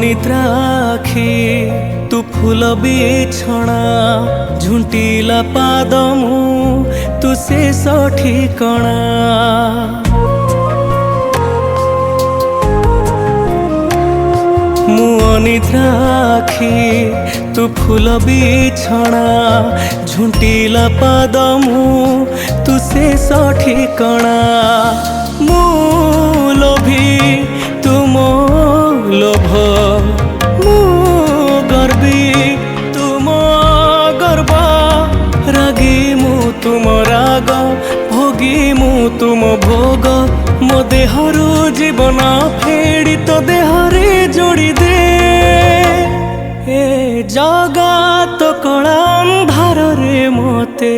ଅନିଦ୍ରା ଆଖି ତୁ ଫୁଲ ବିଛଣା ଝୁଣ୍ଟିଲା ପାଦ ମୁଁ ତୁ ଶେଷ ଠିକଣା। ମୁଁ ଅନିଦ୍ରା ଆଖି ତୁ ଫୁଲ ବିଛଣା ଝୁଣ୍ଟିଲା ପାଦ ମୁଁ ତୁ ଶେଷ ଠିକଣା। ମୁଁ ଲୋଭୀ ତୁ ମୋ ଲୋଭ, ମୁଁ ଗର୍ବୀ ତୁ ମୋ ଗର୍ବ, ରାଗୀ ମୁଁ ତୁମ ରାଗ, ଭୋଗୀ ମୁଁ ତୁମ ଭୋଗ। ମୋ ଦେହରୁ ଜୀବନ ଫେଡ଼ି ତୋ ଦେହରେ ଯୋଡ଼ି ଦେ। ଏ ଜଗତ କଳା ଅନ୍ଧାରରେ ମୋତେ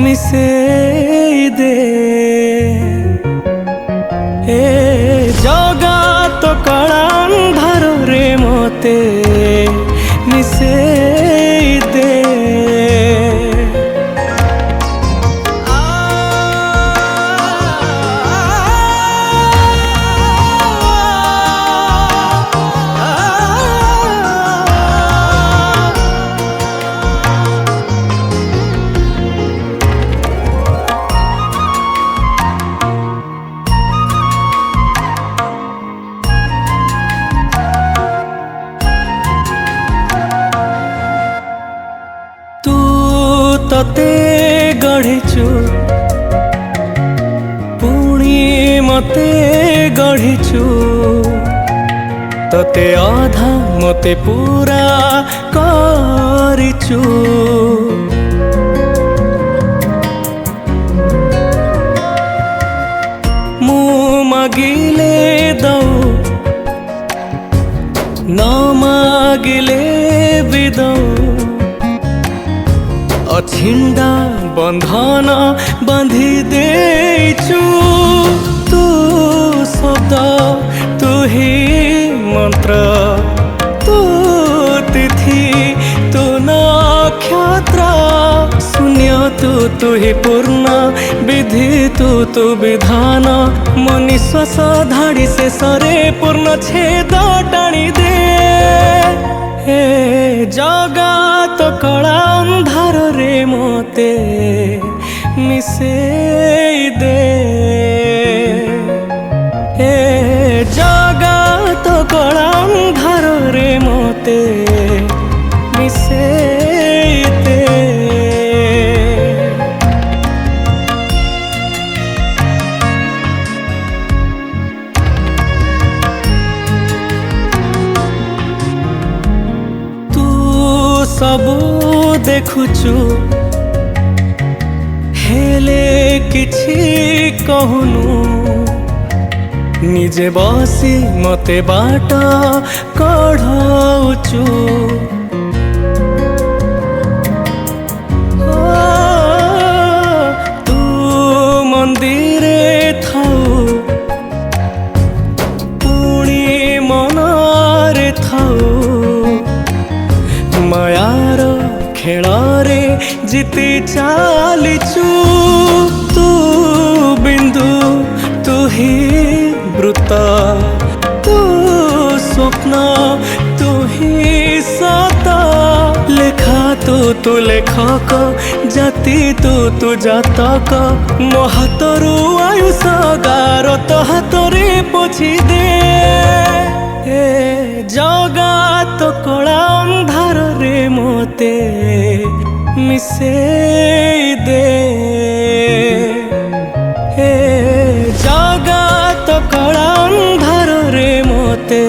ମିଶେଇ ଦେ। ଏ ଜଗତ କଳା ଅନ୍ଧାରରେ ମୋତେ ମିଶେଇ ଦେ। ତତେ ଗଢ଼ିଛୁ ପୁଣି ମତେ ଗଢ଼ିଛୁ, ତତେ ଅଧା ମତେ ପୁରା କରିଛୁ। ମୁଁ ମାଗିଲେ ଦଉ ନ ମାଗିଲେ ବି ଦଉ, ଅଛିଣ୍ଡା ବନ୍ଧନ ବାନ୍ଧି ଦେଇଛୁ। ତୁ ଶବ୍ଦ ତୁ ହି ମନ୍ତ୍ର, ତୁ ତିଥି ତୁ ନକ୍ଷତ୍ର, ଶୂନ୍ୟ ତୁ ହି ପୂର୍ଣ୍ଣ, ବିଧି ତୁ ବିଧାନ। ମୋ ନିଶ୍ୱାସ ଧାଡ଼ି ଶେଷରେ ପୂର୍ଣ୍ଣ ଛେଦ ଟାଣି ଦେ। ଏ ଜଗତ କଳା ଅନ୍ଧାରରେ ମୋତେ ମିଶେଇ ଦେ। ଏ ଜଗତ କଳା ଅନ୍ଧାରରେ ମୋତେ ମିଶେଇ ଦେ। ସବୁ ଦେଖୁଛୁ ହେଲେ କିଛି କହୁନୁ, ନିଜେ ବସି ମତେ ବାଟ କଢ଼ଉଛୁ। ତୁ ମନ୍ଦିରେ ଥାଉ ପୁଣି ମନରେ ଥାଉ, ମାୟାର ଖେଳରେ ଜିତି ଚାଲିଛୁ। ତୁ ବିନ୍ଦୁ ତୁ ହି ବୃତ୍ତ, ତୁ ସ୍ୱପ୍ନ ତୁ ହି ସତ। ଲେଖା ତୁ ଲେଖକ, ଜାତି ତୁ ଜାତକ। ମୋ ହାତରୁ ଆୟୁଷ ଗାର ତୋ ହାତରେ ପୋଛି ଦେ। ଏ ଜଗତ କଳା ଅନ୍ଧାରରେ ମୋତେ ମିଶେଇ ଦେ। ଏ ଜଗତ କଳା ଅନ୍ଧାରରେ ମୋତେ